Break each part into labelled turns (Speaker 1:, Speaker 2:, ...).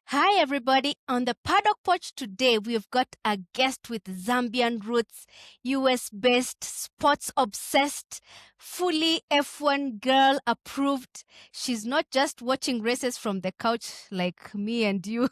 Speaker 1: Hi, everybody. On the Paddock Porch today, we've got a guest with Zambian roots, US based, sports obsessed, fully F1 girl approved. She's not just watching races from the couch like me and you.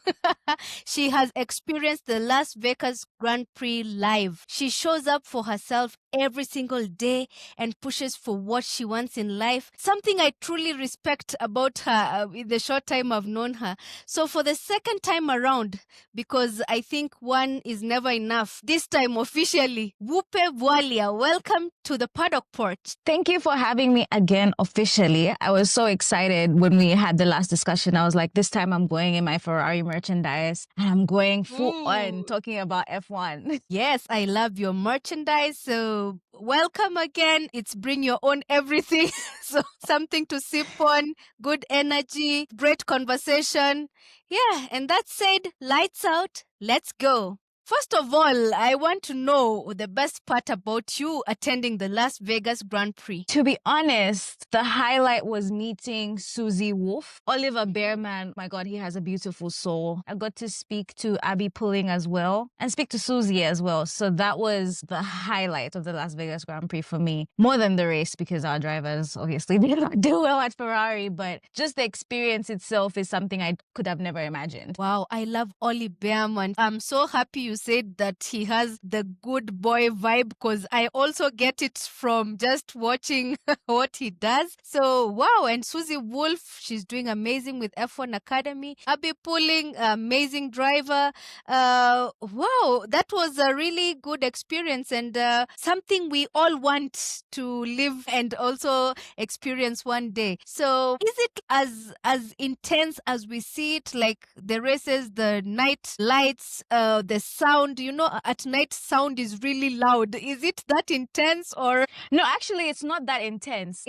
Speaker 1: She has experienced the Las Vegas Grand Prix live. She shows up for herself every single day and pushes for what she wants in life. Something I truly respect about her in the short time I've known her. So for the second time around, because I think one is never enough, this time officially, Bupe Bwalya, welcome to the Paddock Porch.
Speaker 2: Thank you for having me again officially. I was so excited when we had the last discussion. I was like, this time I'm going in my Ferrari merchandise and I'm going full on talking about F1.
Speaker 1: Yes, I love your merchandise. So welcome again. It's bring your own everything. So something to sip on, good energy, great conversation. Yeah, and that said, lights out, let's go. First of all, I want to know the best part about you attending the Las Vegas Grand Prix.
Speaker 2: To be honest, the highlight was meeting Susie Wolf. Oliver Bearman, my God, he has a beautiful soul. I got to speak to Abby Pulling as well and speak to Susie as well. So that was the highlight of the Las Vegas Grand Prix for me. More than the race, because our drivers obviously did not do well at Ferrari, but just the experience itself is something I could have never imagined.
Speaker 1: Wow, I love Ollie Bearman. I'm so happy you said that he has the good boy vibe because I also get it from just watching what he does. So, wow. And Susie Wolf, she's doing amazing with F1 Academy. Abby Pulling, amazing driver. Wow, that was a really good experience and something we all want to live and also experience one day. So, is it as intense as we see it, like the races, the night lights, the sound? You know, at night sound is really loud. Is it that intense or?
Speaker 2: No, actually, it's not that intense.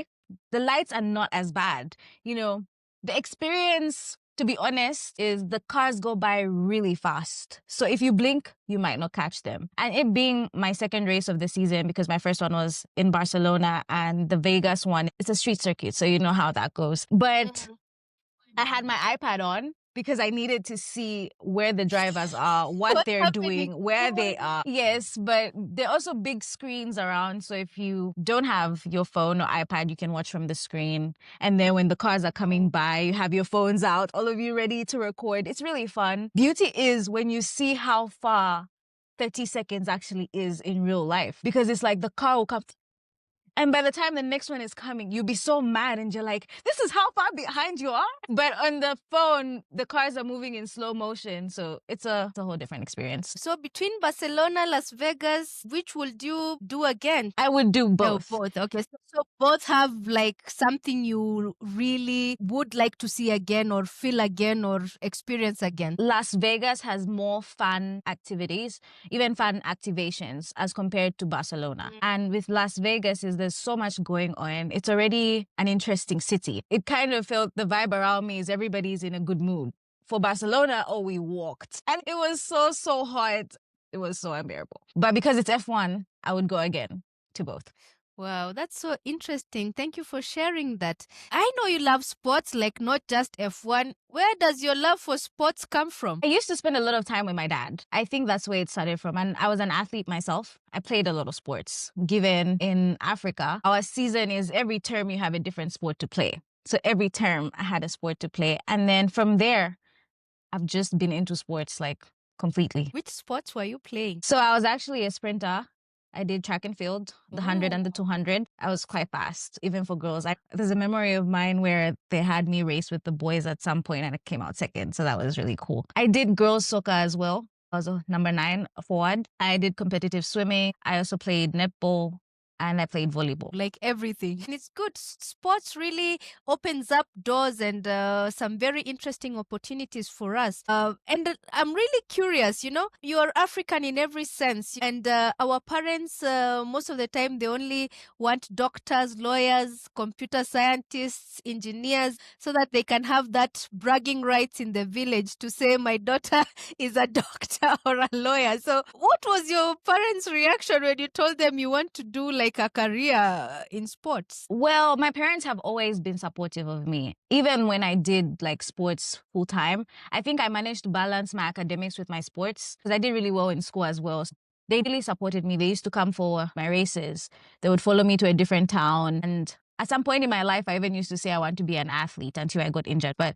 Speaker 2: The lights are not as bad. You know, the experience, to be honest, is the cars go by really fast. So if you blink, you might not catch them. And it being my second race of the season, because my first one was in Barcelona and the Vegas one, it's a street circuit. So you know how that goes. But I had my iPad on because I needed to see where the drivers are, what they're doing, where they are. Yes, but there are also big screens around. So if you don't have your phone or iPad, you can watch from the screen. And then when the cars are coming by, you have your phones out, all of you ready to record. It's really fun. Beauty is when you see how far 30 seconds actually is in real life, because it's like the car will come. And by the time the next one is coming, you'll be so mad and you're like, this is how far behind you are. But on the phone, the cars are moving in slow motion. So it's a whole different experience.
Speaker 1: So between Barcelona, Las Vegas, which would you do again?
Speaker 2: I would do both.
Speaker 1: Oh, both. Okay. So both have like something you really would like to see again or feel again or experience again.
Speaker 2: Las Vegas has more fun activities, even fun activations as compared to Barcelona. And with Las Vegas there's so much going on. It's already an interesting city. It kind of felt the vibe around me is everybody's in a good mood. For Barcelona, we walked. And it was so hot. It was so unbearable. But because it's F1, I would go again to both.
Speaker 1: Wow, that's so interesting. Thank you for sharing that. I know you love sports, like not just F1. Where does your love for sports come from?
Speaker 2: I used to spend a lot of time with my dad. I think that's where it started from. And I was an athlete myself. I played a lot of sports. Given in Africa, our season is every term you have a different sport to play. So every term I had a sport to play. And then from there, I've just been into sports like completely.
Speaker 1: Which sports were you playing?
Speaker 2: So I was actually a sprinter. I did track and field, the 100 and the 200. I was quite fast, even for girls. There's a memory of mine where they had me race with the boys at some point and I came out second. So that was really cool. I did girls soccer as well. I was a number 9 forward. I did competitive swimming. I also played netball. And I played volleyball.
Speaker 1: Like everything. And it's good. Sports really opens up doors and some very interesting opportunities for us. And I'm really curious, you know, you're African in every sense. And our parents, most of the time, they only want doctors, lawyers, computer scientists, engineers, so that they can have that bragging rights in the village to say, my daughter is a doctor or a lawyer. So what was your parents' reaction when you told them you want to do like like a career in sports?
Speaker 2: Well, my parents have always been supportive of me. Even when I did like sports full time, I think I managed to balance my academics with my sports because I did really well in school as well. They really supported me. They used to come for my races. They would follow me to a different town. And at some point in my life, I even used to say I want to be an athlete until I got injured. But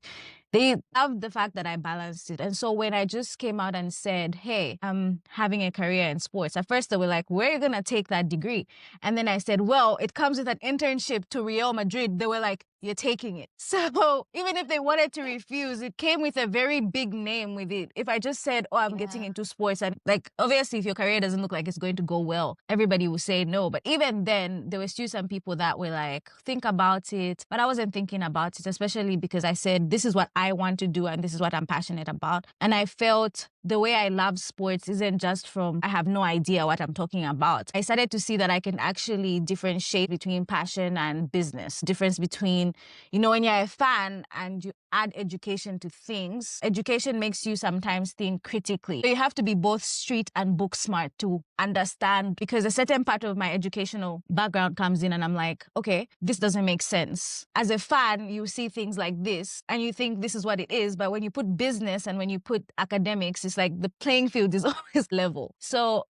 Speaker 2: they loved the fact that I balanced it. And so when I just came out and said, hey, I'm having a career in sports, at first they were like, where are you going to take that degree? And then I said, well, it comes with an internship to Real Madrid. They were like, you're taking it. So even if they wanted to refuse, it came with a very big name with it. If I just said, oh, I'm getting into sports, and like, obviously, if your career doesn't look like it's going to go well, everybody will say no. But even then, there were still some people that were like, think about it. But I wasn't thinking about it, especially because I said, this is what I want to do and this is what I'm passionate about. And I felt the way I love sports isn't just from, I have no idea what I'm talking about. I started to see that I can actually differentiate between passion and business, difference between, you know, when you're a fan and you add education to things, education makes you sometimes think critically. So you have to be both street and book smart to understand, because a certain part of my educational background comes in and I'm like, okay, this doesn't make sense. As a fan, you see things like this and you think this is what it is. But when you put business and when you put academics, it's like the playing field is always level. So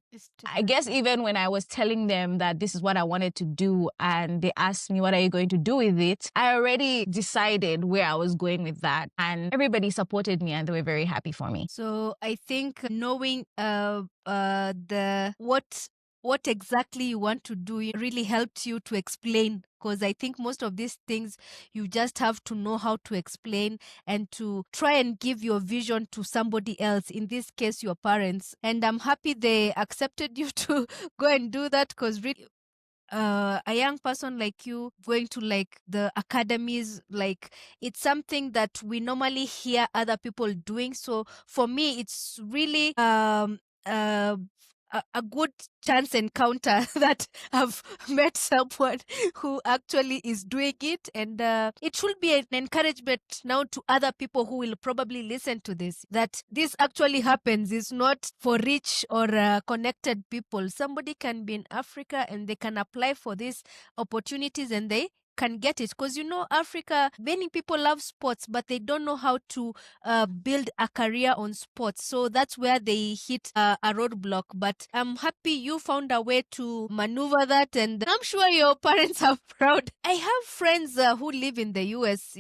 Speaker 2: I guess even when I was telling them that this is what I wanted to do and they asked me, what are you going to do with it? I already decided where I was going with that. And everybody supported me and they were very happy for me.
Speaker 1: So I think knowing what exactly you want to do really helped you to explain, because I think most of these things you just have to know how to explain and to try and give your vision to somebody else, in this case your parents. And I'm happy they accepted you to go and do that, because really a young person like you going to like the academies, like it's something that we normally hear other people doing. So for me it's really a good chance encounter that I've met someone who actually is doing it, and it should be an encouragement now to other people who will probably listen to this, that this actually happens. It's not for rich or connected people. Somebody can be in Africa and they can apply for these opportunities and they can get it, because Africa, many people love sports but they don't know how to build a career on sports, so that's where they hit a roadblock. But I'm happy you found a way to maneuver that, and I'm sure your parents are proud. I have friends who live in the US,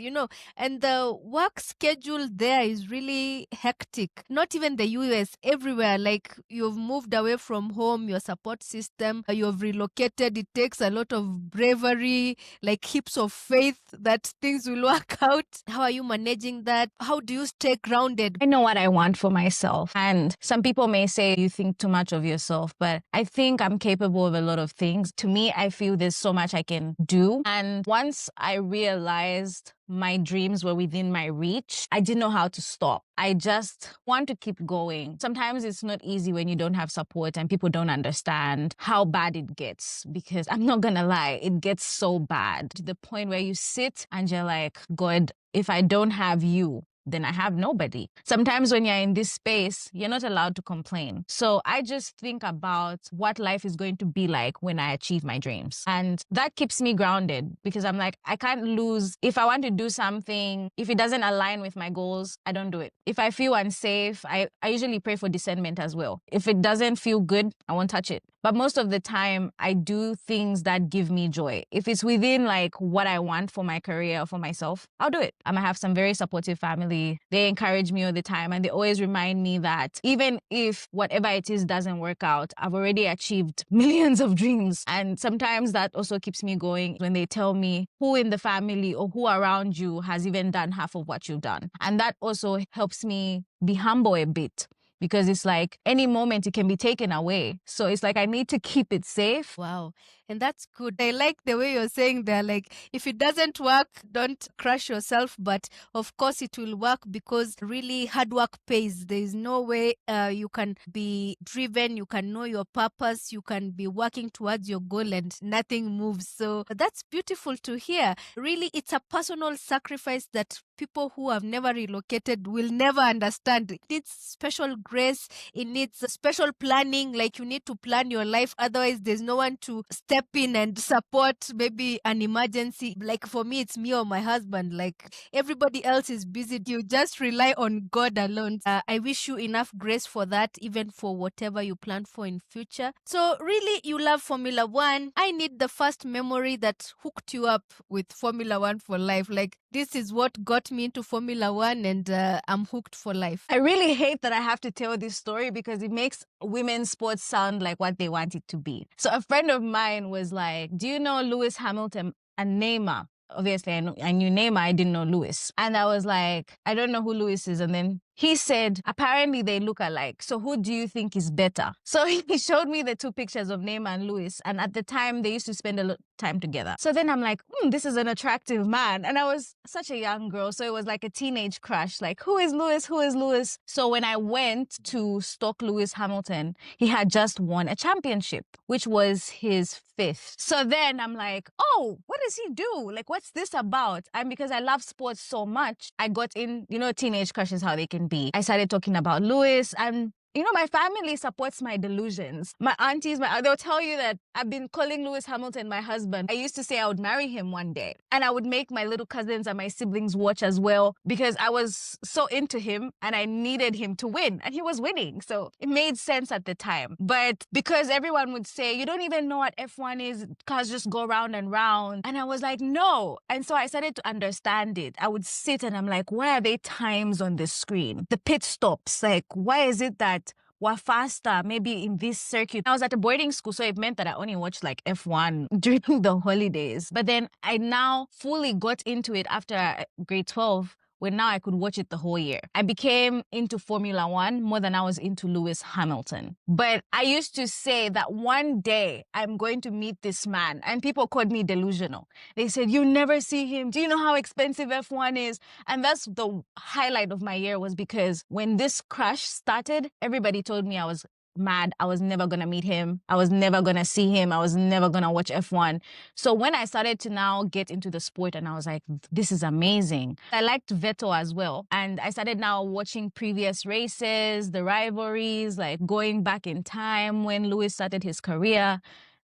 Speaker 1: and the work schedule there is really hectic. Not even the US, everywhere. Like, you've moved away from home, your support system, you've relocated. It takes a lot of bravery, like heaps of faith that things will work out. How are you managing that? How do you stay grounded?
Speaker 2: I know what I want for myself. And some people may say you think too much of yourself, but I think I'm capable of a lot of things. To me, I feel there's so much I can do. And once I realized my dreams were within my reach, I didn't know how to stop. I just want to keep going. Sometimes it's not easy when you don't have support and people don't understand how bad it gets, because I'm not gonna lie, it gets so bad to the point where you sit and you're like, God, if I don't have you, then I have nobody. Sometimes when you're in this space, you're not allowed to complain. So I just think about what life is going to be like when I achieve my dreams. And that keeps me grounded, because I'm like, I can't lose. If I want to do something, if it doesn't align with my goals, I don't do it. If I feel unsafe, I usually pray for discernment as well. If it doesn't feel good, I won't touch it. But most of the time, I do things that give me joy. If it's within like what I want for my career or for myself, I'll do it. I'm gonna have some very supportive family. They encourage me all the time, and they always remind me that even if whatever it is doesn't work out, I've already achieved millions of dreams. And sometimes that also keeps me going when they tell me who in the family or who around you has even done half of what you've done. And that also helps me be humble a bit, because it's like any moment it can be taken away. So it's like I need to keep it safe.
Speaker 1: Wow. And that's good. I like the way you're saying there, like, if it doesn't work, don't crush yourself. But of course it will work, because really hard work pays. There is no way you can be driven, you can know your purpose, you can be working towards your goal and nothing moves. So that's beautiful to hear. Really, it's a personal sacrifice that people who have never relocated will never understand. It needs special grace. It needs special planning. Like, you need to plan your life. Otherwise, there's no one to step in and support maybe an emergency. Like, for me, it's me or my husband. Like, everybody else is busy. You just rely on God alone. I wish you enough grace for that, even for whatever you plan for in future. So really, you love Formula One. I need the first memory that hooked you up with Formula One for life. Like, this is what got me into Formula One, and I'm hooked for life.
Speaker 2: I really hate that I have to tell this story because it makes women's sports sound like what they want it to be. So a friend of mine was like, do you know Lewis Hamilton and Neymar? Obviously, I knew Neymar, I didn't know Lewis. And I was like, I don't know who Lewis is. And then he said, apparently they look alike. So who do you think is better? So he showed me the two pictures of Neymar and Lewis. And at the time, they used to spend a lot of time together. So then I'm like, this is an attractive man. And I was such a young girl. So it was like a teenage crush. Like, who is Lewis? Who is Lewis? So when I went to stalk Lewis Hamilton, he had just won a championship, which was his 5th. So then I'm like, oh, what does he do? Like, what's this about? And because I love sports so much, I got in, teenage crushes, how they can be. I started talking about Lewis, and my family supports my delusions. My aunties, they'll tell you that I've been calling Lewis Hamilton my husband. I used to say I would marry him one day. And I would make my little cousins and my siblings watch as well because I was so into him and I needed him to win. And he was winning. So it made sense at the time. But because everyone would say, you don't even know what F1 is, cars just go round and round. And I was like, no. And so I started to understand it. I would sit and I'm like, why are there times on the screen? The pit stops, like, why is it that were faster maybe in this circuit? I was at a boarding school, so it meant that I only watched like F1 during the holidays. But then I now fully got into it after grade 12, when now I could watch it the whole year. I became into Formula One more than I was into Lewis Hamilton. But I used to say that one day I'm going to meet this man, and people called me delusional. They said, you never see him. Do you know how expensive F1 is? And that's the highlight of my year, was because when this crash started, everybody told me I was mad. I was never going to meet him. I was never going to see him. I was never going to watch F1. So when I started to now get into the sport, and I was like, this is amazing. I liked Vettel as well. And I started now watching previous races, the rivalries, like going back in time when Lewis started his career.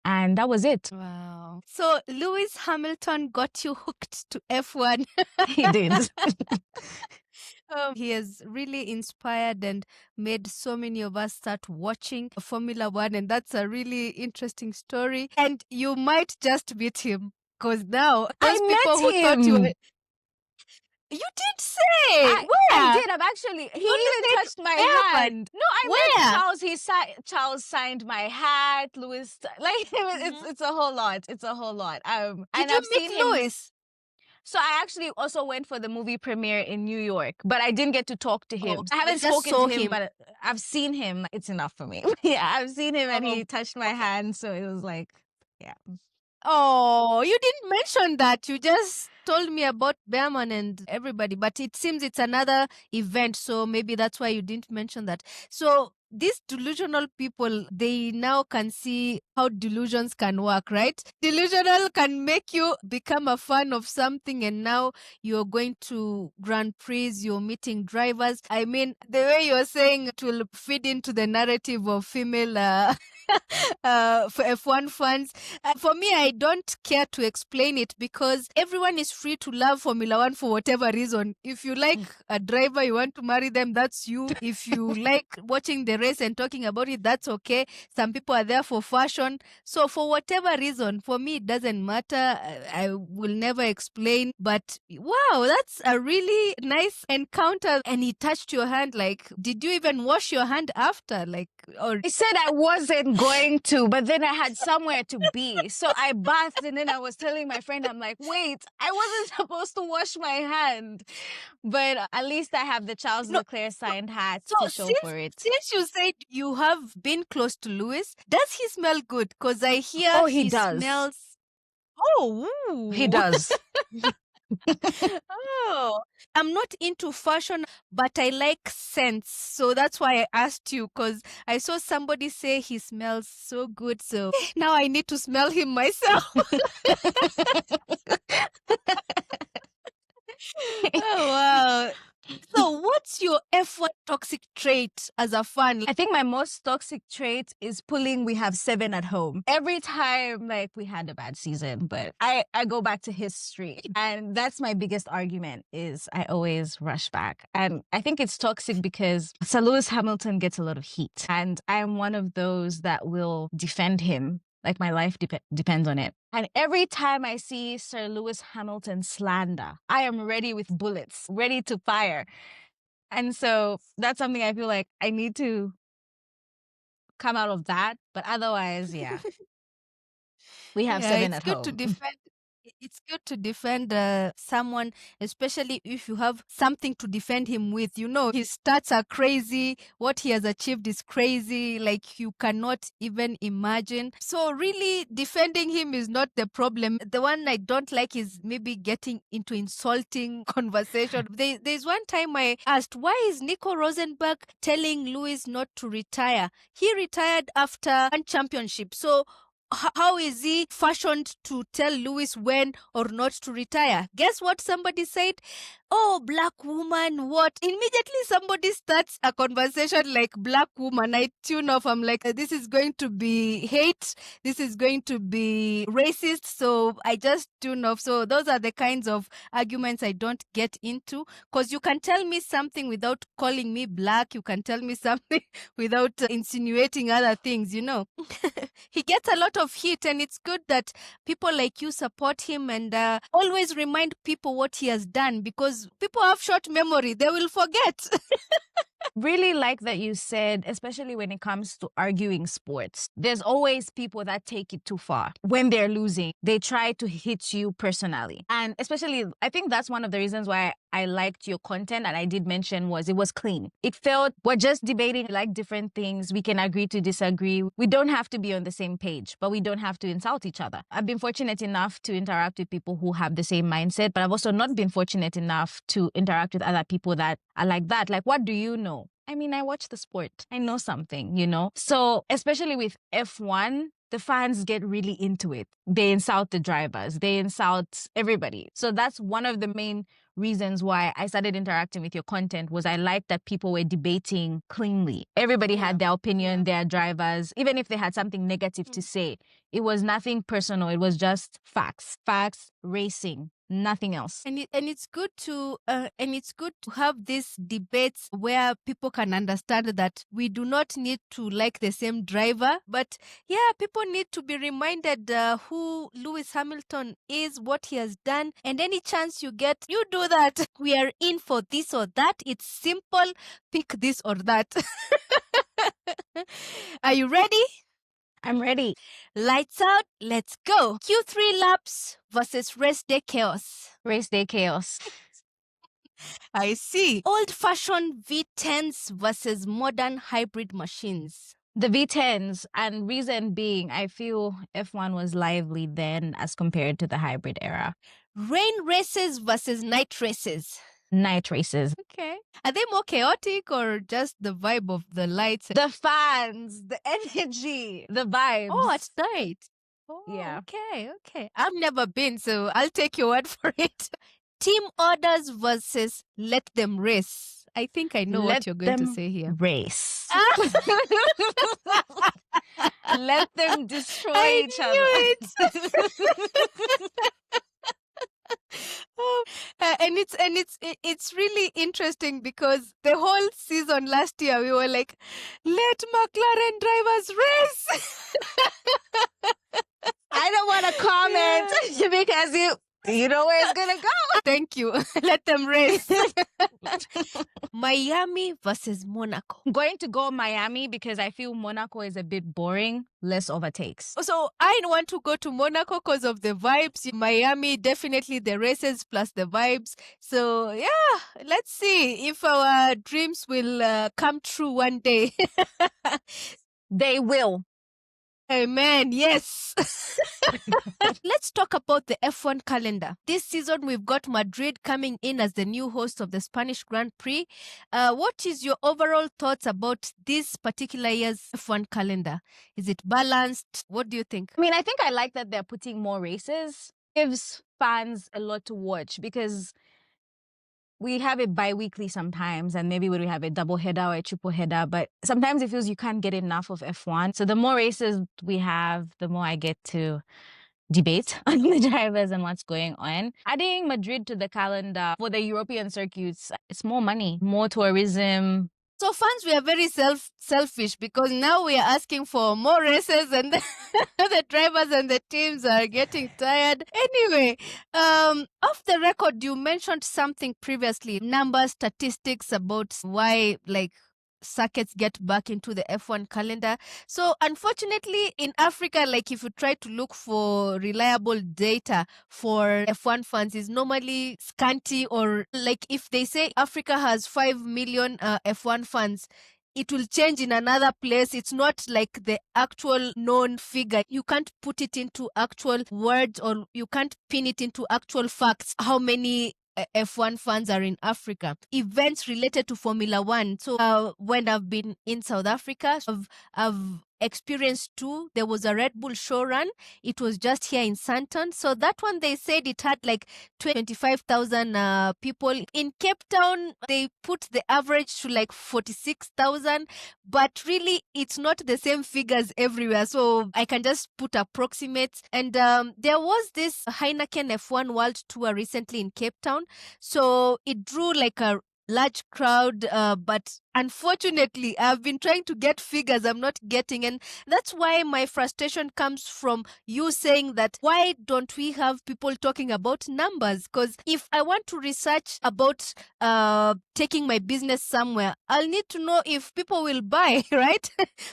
Speaker 2: And that was it.
Speaker 1: Wow. So Lewis Hamilton got you hooked to F1.
Speaker 2: He did.
Speaker 1: He has really inspired and made so many of us start watching Formula One, and that's a really interesting story. And you might just beat him, because now those people who thought you were... You did say where?
Speaker 2: I did. I've actually. He even touched my hand. No, I met Charles. Charles signed my hat. Lewis, like it's a whole lot. It's a whole lot.
Speaker 1: Did you meet Lewis?
Speaker 2: So I actually also went for the movie premiere in New York, but I didn't get to talk to him. I haven't spoken to him, but I've seen him. It's enough for me. Yeah, I've seen him, and he touched my hand, so it was like, yeah.
Speaker 1: Oh, you didn't mention that. You just told me about Behrman and everybody, but it seems it's another event, so maybe that's why you didn't mention that. So these delusional people, they now can see how delusions can work, right? Delusional can make you become a fan of something, and now you're going to Grand Prix, you're meeting drivers. I mean, the way you're saying it will feed into the narrative of female F1 fans. For me, I don't care to explain it, because everyone is free to love Formula One for whatever reason. If you like a driver, you want to marry them, that's you. If you like watching the race and talking about it, that's okay. Some people are there for fashion. So for whatever reason, for me, it doesn't matter. I will never explain. But wow, that's a really nice encounter. And he touched your hand. Like, did you even wash your hand after? Like, or
Speaker 2: I said I wasn't going to, but then I had somewhere to be. So I bathed, and then I was telling my friend, I'm like, wait, I wasn't supposed to wash my hand. But at least I have the Charles Leclerc signed hat to show for it.
Speaker 1: Since you said you have been close to Lewis, does he smell good? Because I hear
Speaker 2: he does.
Speaker 1: Smells... Oh, ooh.
Speaker 2: He does.
Speaker 1: Oh, I'm not into fashion, but I like scents. So that's why I asked you, because I saw somebody say he smells so good. So now I need to smell him myself. Oh, wow. So, what's your F1 toxic trait as a fan?
Speaker 2: I think my most toxic trait is pulling we have 7 at home. Every time like we had a bad season, but I go back to history. And that's my biggest argument is I always rush back. And I think it's toxic because Sir Lewis Hamilton gets a lot of heat. And I am one of those that will defend him. Like my life depends on it. And every time I see Sir Lewis Hamilton slander, I am ready with bullets, ready to fire. And so that's something I feel like I need to come out of that. But otherwise, yeah, we have
Speaker 1: Yeah,
Speaker 2: 7
Speaker 1: it's
Speaker 2: at
Speaker 1: good to
Speaker 2: home.
Speaker 1: defend. It's good to defend someone, especially if you have something to defend him with. You know, his stats are crazy. What he has achieved is crazy. Like, you cannot even imagine. So, really, defending him is not the problem. The one I don't like is maybe getting into insulting conversation. There's one time I asked, why is Nico Rosenberg telling Lewis not to retire? He retired after one championship. So, how is he fashioned to tell Lewis when or not to retire? Guess what somebody said? Oh, black woman, what? Immediately somebody starts a conversation like black woman. I tune off. I'm like, this is going to be hate. This is going to be racist. So I just tune off. So those are the kinds of arguments I don't get into, because you can tell me something without calling me black. You can tell me something without insinuating other things, you know. He gets a lot of heat, and it's good that people like you support him and always remind people what he has done, because people have short memory. They will forget.
Speaker 2: Really like that you said, especially when it comes to arguing sports, there's always people that take it too far. When they're losing, they try to hit you personally. And especially, I think that's one of the reasons why I liked your content, and I did mention was it was clean. It felt we're just debating like different things. We can agree to disagree. We don't have to be on the same page, but we don't have to insult each other. I've been fortunate enough to interact with people who have the same mindset, but I've also not been fortunate enough to interact with other people that are like that. Like, what do you know? I mean, I watch the sport. I know something, you know? So, especially with F1, the fans get really into it. They insult the drivers. They insult everybody. So that's one of the main reasons why I started interacting with your content was I liked that people were debating cleanly. Everybody had their opinion, their drivers, even if they had something negative to say. It was nothing personal. It was just facts, racing, nothing else.
Speaker 1: And it's good to have these debates where people can understand that we do not need to like the same driver, but yeah, people need to be reminded who Lewis Hamilton is, what he has done, and any chance you get, you do that. We are in for this or that. It's simple. Pick this or that. Are you ready?
Speaker 2: I'm ready.
Speaker 1: Lights out, let's go. Q3 laps versus race day chaos.
Speaker 2: Race day chaos.
Speaker 1: I see. Old-fashioned V10s versus modern hybrid machines.
Speaker 2: The V10s, and reason being, I feel F1 was lively then as compared to the hybrid era.
Speaker 1: Rain races versus night races.
Speaker 2: Night races.
Speaker 1: Okay. Are they more chaotic or just the vibe of the lights?
Speaker 2: The fans, the energy, the vibes.
Speaker 1: Oh, at night. Oh,
Speaker 2: Yeah.
Speaker 1: Okay. I've never been, so I'll take your word for it. Team orders versus let them race. I think I know what you're going to say here.
Speaker 2: Race. Let them destroy each other.
Speaker 1: And it's really interesting because the whole season last year we were like, let McLaren drivers race.
Speaker 2: I don't want to comment because you know where it's gonna go.
Speaker 1: Thank you. Let them race. Miami versus Monaco.
Speaker 2: I'm going to go Miami because I feel Monaco is a bit boring, less overtakes.
Speaker 1: So I want to go to Monaco because of the vibes. Miami, definitely the races plus the vibes. So yeah, let's see if our dreams will come true one day.
Speaker 2: They will.
Speaker 1: Amen. Yes. Let's talk about the F1 calendar. This season, we've got Madrid coming in as the new host of the Spanish Grand Prix. What is your overall thoughts about this particular year's F1 calendar? Is it balanced? What do you think?
Speaker 2: I mean, I think I like that they're putting more races. Gives fans a lot to watch because we have it bi-weekly sometimes, and maybe when we have a double header or a triple header, but sometimes it feels you can't get enough of F1. So the more races we have, the more I get to debate on the drivers and what's going on. Adding Madrid to the calendar for the European circuits, it's more money, more tourism.
Speaker 1: So fans, we are very selfish because now we are asking for more races and the drivers and the teams are getting tired. Anyway, off the record, you mentioned something previously, numbers, statistics about why circuits get back into the F1 calendar. So unfortunately in Africa, if you try to look for reliable data for F1 fans, is normally scanty, or if they say Africa has 5 million F1 fans, it will change in another place. It's not like the actual known figure. You can't put it into actual words, or you can't pin it into actual facts how many F1 fans are in Africa. Events related to Formula One. So when I've been in South Africa, I've experienced two. There was a Red Bull show run. It was just here in Sandton. So that one, they said it had 25,000 people. In Cape Town, they put the average to 46,000. But really, it's not the same figures everywhere. So I can just put approximates. And there was this Heineken F1 World Tour recently in Cape Town. So it drew a large crowd, but unfortunately, I've been trying to get figures I'm not getting. And that's why my frustration comes from you saying that why don't we have people talking about numbers? Because if I want to research about taking my business somewhere, I'll need to know if people will buy, right?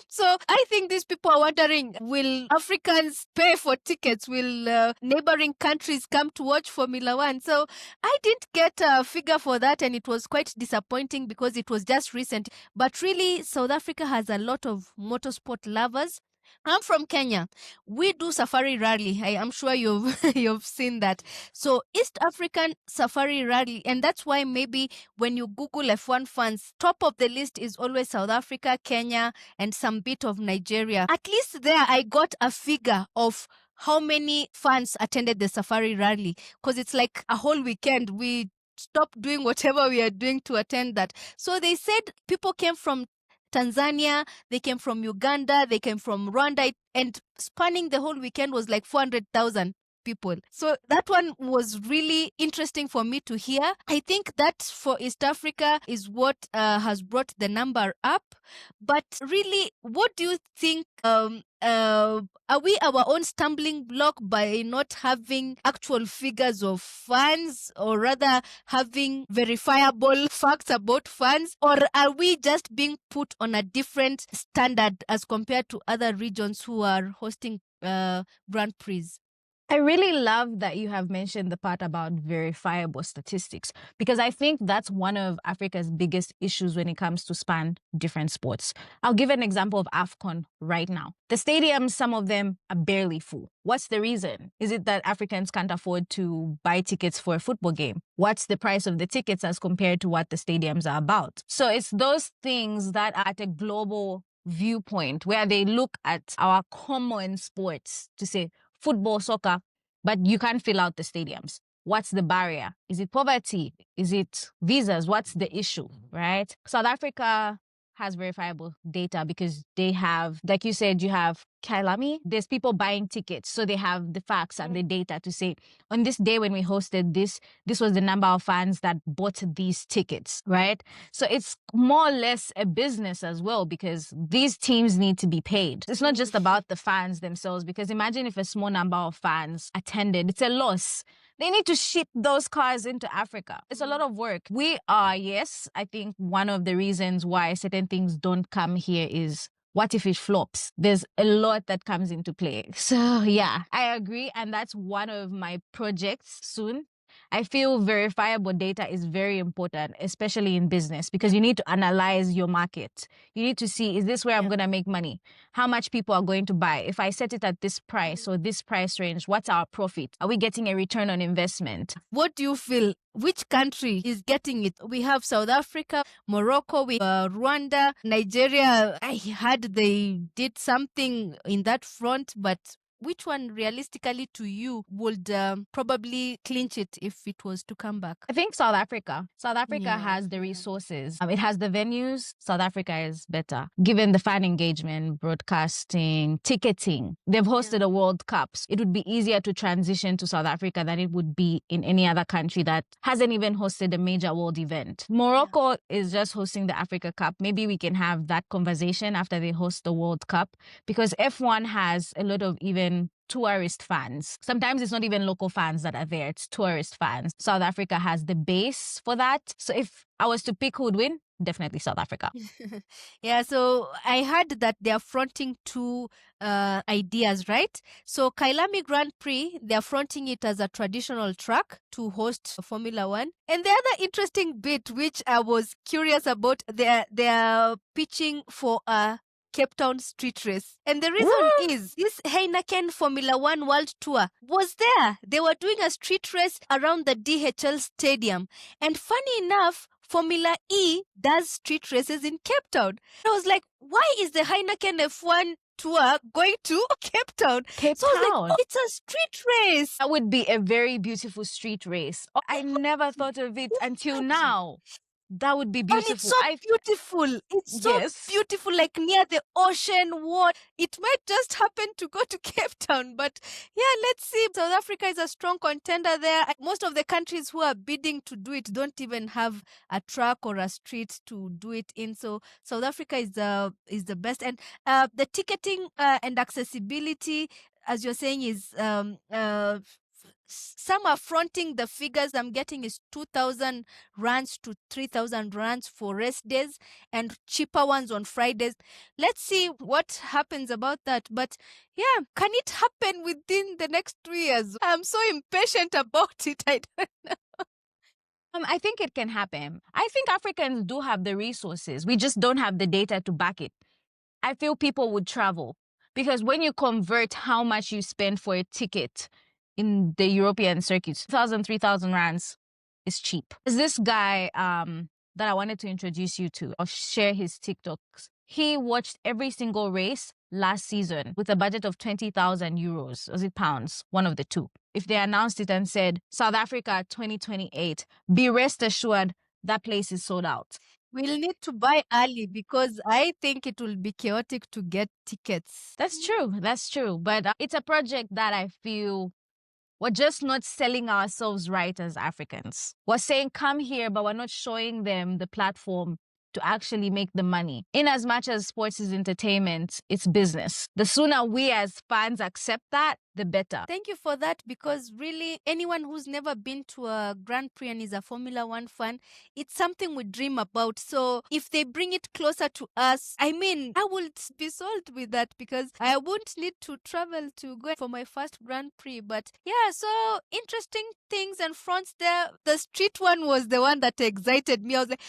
Speaker 1: So I think these people are wondering, will Africans pay for tickets? Will neighboring countries come to watch Formula One? So I didn't get a figure for that, and it was quite disappointing because it was just recent. But really, South Africa has a lot of motorsport lovers. I'm from Kenya. We do safari rally. I am sure you've you've seen that. So East African Safari Rally, and that's why maybe when you Google F1 fans, top of the list is always South Africa, Kenya, and some bit of Nigeria. At least there I got a figure of how many fans attended the safari rally, because it's like a whole weekend. We stopped doing whatever we are doing to attend that. So they said people came from Tanzania, they came from Uganda, they came from Rwanda, and spanning the whole weekend was 400,000 people. So that one was really interesting for me to hear. I think that for East Africa is what has brought the number up. But really, what do you think? Are we our own stumbling block by not having actual figures of fans, or rather having verifiable facts about fans? Or are we just being put on a different standard as compared to other regions who are hosting Grand Prix?
Speaker 2: I really love that you have mentioned the part about verifiable statistics, because I think that's one of Africa's biggest issues when it comes to span different sports. I'll give an example of AFCON right now. The stadiums, some of them are barely full. What's the reason? Is it that Africans can't afford to buy tickets for a football game? What's the price of the tickets as compared to what the stadiums are about? So it's those things that are at a global viewpoint where they look at our common sports to say, football, soccer, but you can't fill out the stadiums. What's the barrier? Is it poverty? Is it visas? What's the issue, right? South Africa has verifiable data because they have, like you said, you have Kailami. There's people buying tickets. So they have the facts and the data to say, on this day when we hosted this was the number of fans that bought these tickets, right? So it's more or less a business as well, because these teams need to be paid. It's not just about the fans themselves, because imagine if a small number of fans attended, it's a loss. They need to ship those cars into Africa. It's a lot of work. We are, yes, I think one of the reasons why certain things don't come here is, what if it flops? There's a lot that comes into play. So yeah, I agree. And that's one of my projects soon. I feel verifiable data is very important, especially in business, because you need to analyze your market. You need to see, is this where I'm going to make money? How much people are going to buy? If I set it at this price or this price range, what's our profit? Are we getting a return on investment?
Speaker 1: What do you feel? Which country is getting it? We have South Africa, Morocco, Rwanda, Nigeria. I heard they did something in that front, but which one realistically to you would probably clinch it if it was to come back?
Speaker 2: I think South Africa. South Africa
Speaker 1: Yeah.
Speaker 2: has the resources. It has the venues. South Africa is better. Given the fan engagement, broadcasting, ticketing. They've hosted a World Cup. So it would be easier to transition to South Africa than it would be in any other country that hasn't even hosted a major world event. Morocco is just hosting the Africa Cup. Maybe we can have that conversation after they host the World Cup, because F1 has a lot of even tourist fans. Sometimes it's not even local fans that are there, it's tourist fans. South Africa has the base for that. So if I was to pick who would win, definitely South Africa.
Speaker 1: Yeah, so I heard that they are fronting two ideas, right? So Kailami Grand Prix, they are fronting it as a traditional track to host Formula One. And the other interesting bit, which I was curious about, they are pitching for a Cape Town street race. And the reason is this Heineken Formula One World Tour was there. They were doing a street race around the DHL Stadium. And funny enough, Formula E does street races in Cape Town. I was like, why is the Heineken F1 tour going to Cape Town?
Speaker 2: Cape
Speaker 1: So I was
Speaker 2: Town.
Speaker 1: like, oh, it's a street race.
Speaker 2: That would be a very beautiful street race. Oh, I never thought of it until now. That would be beautiful.
Speaker 1: And it's so beautiful. It's so beautiful, like near the ocean. What? It might just happen to go to Cape Town. But yeah, let's see. South Africa is a strong contender there. Most of the countries who are bidding to do it don't even have a track or a street to do it in. So South Africa is the best. And the ticketing and accessibility, as you're saying, is some are fronting the figures I'm getting is 2,000 rands to 3,000 rands for rest days and cheaper ones on Fridays. Let's see what happens about that. But yeah, can it happen within the next 2 years? I'm so impatient about it. I don't know.
Speaker 2: I think it can happen. I think Africans do have the resources. We just don't have the data to back it. I feel people would travel because when you convert how much you spend for a ticket in the European circuits, 2,000, 3,000 rands is cheap. There's this guy that I wanted to introduce you to or share his TikToks. He watched every single race last season with a budget of 20,000 euros. Was it pounds? One of the two. If they announced it and said, South Africa 2028, be rest assured that place is sold out.
Speaker 1: We'll need to buy early because I think it will be chaotic to get tickets.
Speaker 2: That's true. That's true. But it's a project that I feel we're just not selling ourselves right as Africans. We're saying, come here, but we're not showing them the platform to actually make the money. In as much as sports is entertainment, it's business. The sooner we as fans accept that, the better.
Speaker 1: Thank you for that, because really anyone who's never been to a Grand Prix and is a Formula One fan, it's something we dream about. So if they bring it closer to us, I mean, I would be sold with that because I wouldn't need to travel to go for my first Grand Prix. But yeah, so interesting things and fronts there. The street one was the one that excited me. I was like,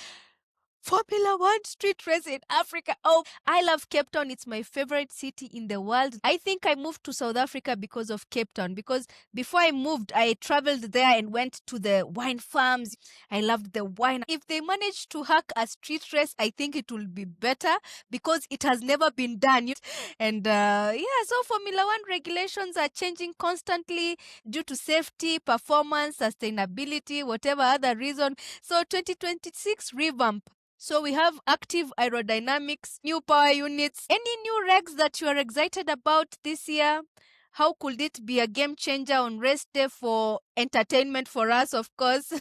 Speaker 1: Formula One street race in Africa. Oh, I love Cape Town. It's my favorite city in the world. I think I moved to South Africa because of Cape Town, because before I moved, I traveled there and went to the wine farms. I loved the wine. If they manage to hack a street race, I think it will be better because it has never been done. And yeah, so Formula One regulations are changing constantly due to safety, performance, sustainability, whatever other reason. So 2026 revamp. So we have active aerodynamics, new power units. Any new regs that you are excited about this year? How could it be a game changer on race day for entertainment for us, of course?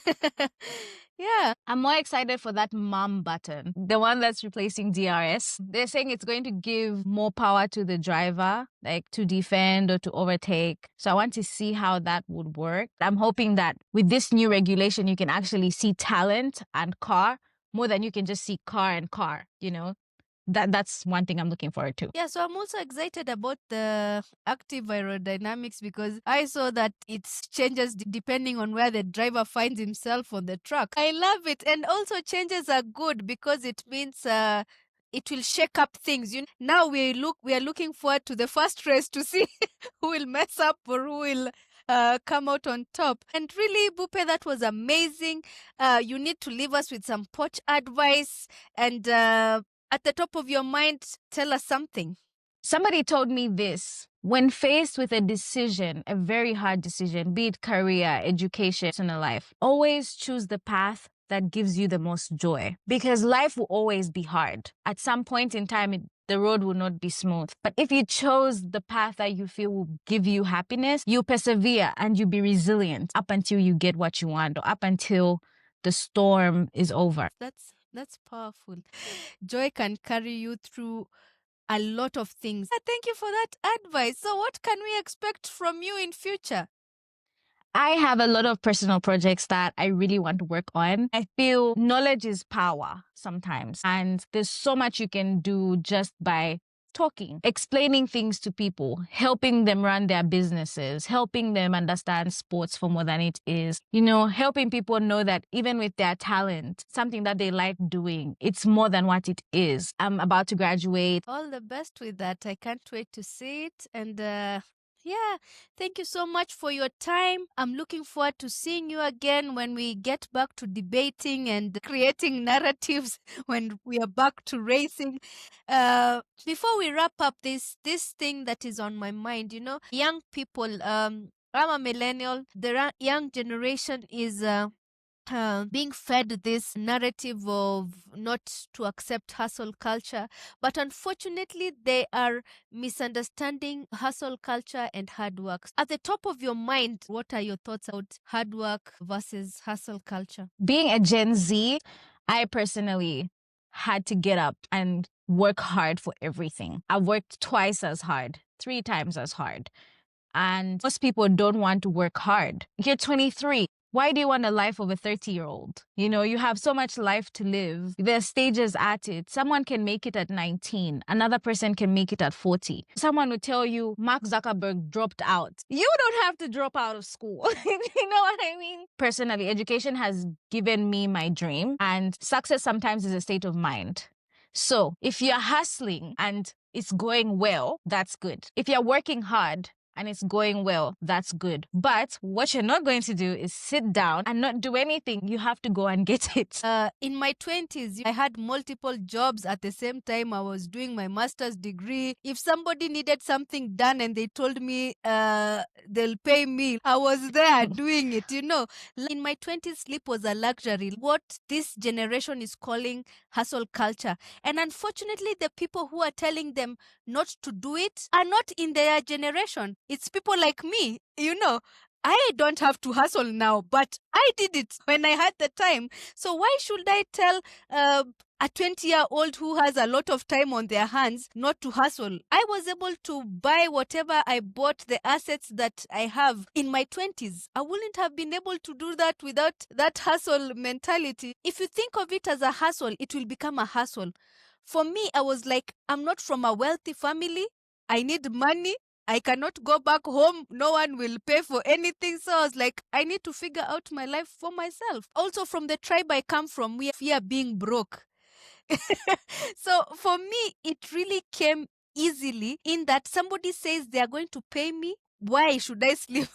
Speaker 1: Yeah.
Speaker 2: I'm more excited for that mom button, the one that's replacing DRS. They're saying it's going to give more power to the driver, like to defend or to overtake. So I want to see how that would work. I'm hoping that with this new regulation, you can actually see talent and car more than you can just see car and car, you know? That's one thing I'm looking forward to.
Speaker 1: Yeah, so I'm also excited about the active aerodynamics because I saw that it changes depending on where the driver finds himself on the track. I love it. And also changes are good because it means it will shake up things. Now we are looking forward to the first race to see who will mess up or who will come out on top. And really, Bupe, that was amazing. You need to leave us with some poach advice. And at the top of your mind, tell us something.
Speaker 2: Somebody told me this. When faced with a decision, a very hard decision, be it career, education, personal life, always choose the path that gives you the most joy, because life will always be hard. At some point in time, the road will not be smooth. But if you chose the path that you feel will give you happiness, you persevere and you be resilient up until you get what you want, or up until the storm is over.
Speaker 1: That's powerful. Joy can carry you through a lot of things. Thank you for that advice. So what can we expect from you in future?
Speaker 2: I have a lot of personal projects that I really want to work on. I feel knowledge is power sometimes, and there's so much you can do just by talking, explaining things to people, helping them run their businesses, helping them understand sports for more than it is, helping people know that even with their talent, something that they like doing, it's more than what it is. I'm about to graduate.
Speaker 1: All the best with that. I can't wait to see it. And yeah, thank you so much for your time. I'm looking forward to seeing you again when we get back to debating and creating narratives when we are back to racing. Before we wrap up this thing that is on my mind, young people, I'm a millennial. The young generation is being fed this narrative of not to accept hustle culture, but unfortunately they are misunderstanding hustle culture and hard work. At the top of your mind, what are your thoughts about hard work versus hustle culture?
Speaker 2: Being a Gen Z, I personally had to get up and work hard for everything. I worked twice as hard, 3 times as hard. And most people don't want to work hard. You're 23. Why do you want a life of a 30-year-old? You have so much life to live. There's stages at it. Someone can make it at 19. Another person can make it at 40. Someone will tell you Mark Zuckerberg dropped out. You don't have to drop out of school. You know what I mean? Personally, education has given me my dream, and success sometimes is a state of mind. So if you're hustling and it's going well, that's good. If you're working hard and it's going well, that's good. But what you're not going to do is sit down and not do anything. You have to go and get it.
Speaker 1: In my 20s, I had multiple jobs at the same time. I was doing my master's degree. If somebody needed something done and they told me they'll pay me, I was there doing it, In my 20s, sleep was a luxury. What this generation is calling hustle culture. And unfortunately, the people who are telling them not to do it are not in their generation. It's people like me, I don't have to hustle now, but I did it when I had the time. So why should I tell a 20-year-old who has a lot of time on their hands not to hustle? I was able to buy whatever I bought, the assets that I have in my 20s. I wouldn't have been able to do that without that hustle mentality. If you think of it as a hustle, it will become a hustle. For me, I was like, I'm not from a wealthy family. I need money. I cannot go back home. No one will pay for anything. So I was like, I need to figure out my life for myself. Also, from the tribe I come from, we fear being broke. So for me, it really came easily in that somebody says they are going to pay me. Why should I sleep?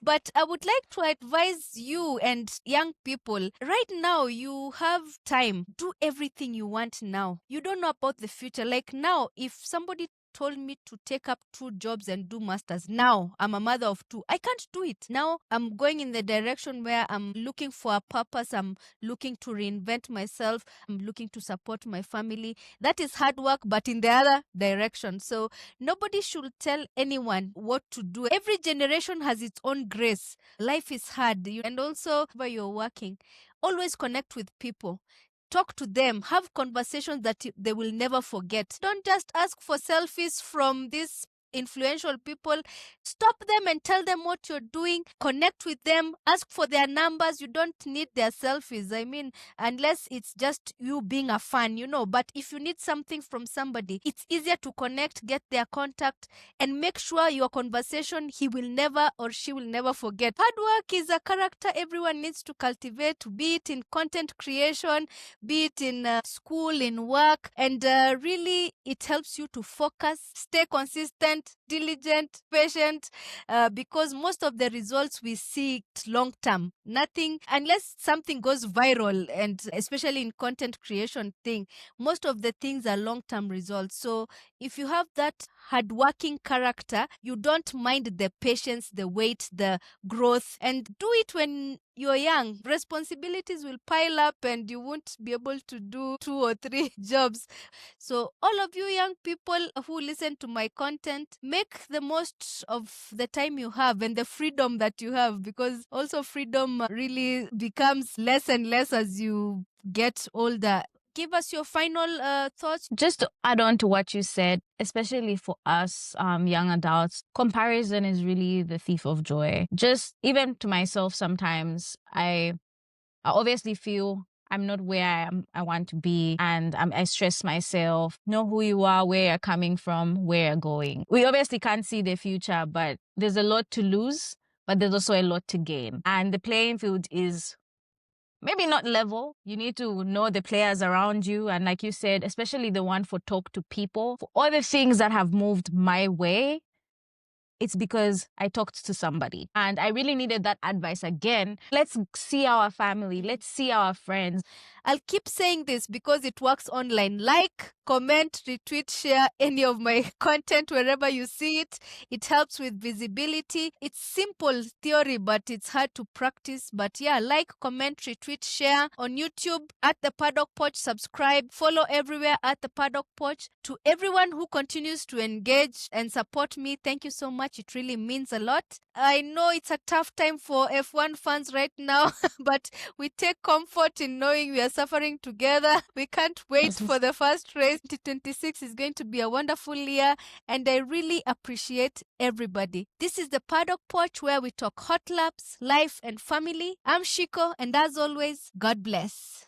Speaker 1: But I would like to advise you and young people, right now you have time. Do everything you want now. You don't know about the future. Like now, if somebody told me to take up 2 jobs and do masters. Now, I'm a mother of 2. I can't do it. Now, I'm going in the direction where I'm looking for a purpose. I'm looking to reinvent myself. I'm looking to support my family. That is hard work, but in the other direction. So nobody should tell anyone what to do. Every generation has its own grace. Life is hard. And also, where you're working, always connect with people. Talk to them, have conversations that they will never forget. Don't just ask for selfies from these influential people. Stop them and tell them what you're doing. Connect with them. Ask for their numbers. You don't need their selfies. I mean, unless it's just you being a fan, But if you need something from somebody, it's easier to connect, get their contact, and make sure your conversation he will never or she will never forget. Hard work is a character everyone needs to cultivate, be it in content creation, be it in school, in work, and really it helps you to focus, stay consistent, diligent, patient, because most of the results we see long term. Nothing, unless something goes viral, and especially in content creation thing, most of the things are long term results. So if you have that hardworking character, you don't mind the patience, the wait, the growth, and do it when you're young. Responsibilities will pile up and you won't be able to do 2 or 3 jobs. So all of you young people who listen to my content, make the most of the time you have and the freedom that you have, because also freedom really becomes less and less as you get older. Give us your final thoughts.
Speaker 2: Just to add on to what you said, especially for us young adults, comparison is really the thief of joy. Just even to myself, sometimes I obviously feel I'm not where I want to be, and I stress myself. Know who you are, where you're coming from, where you're going. We obviously can't see the future, but there's a lot to lose, but there's also a lot to gain. And the playing field is maybe not level. You need to know the players around you. And like you said, especially the one for talk to people. For all the things that have moved my way, it's because I talked to somebody. And I really needed that advice again. Let's see our family. Let's see our friends.
Speaker 1: I'll keep saying this because it works online. Like, comment, retweet, share any of my content wherever you see it. It helps with visibility. It's simple theory, but it's hard to practice. But yeah, like, comment, retweet, share on YouTube at The Paddock Porch. Subscribe, follow everywhere at The Paddock Porch. To everyone who continues to engage and support me, thank you so much. It really means a lot. I know it's a tough time for F1 fans right now, but we take comfort in knowing we are suffering together. We can't wait for the first race. 2026 is going to be a wonderful year, and I really appreciate everybody. This is the Paddock Porch, where we talk hot laps, life, and family. I'm Shiko, and as always, God bless.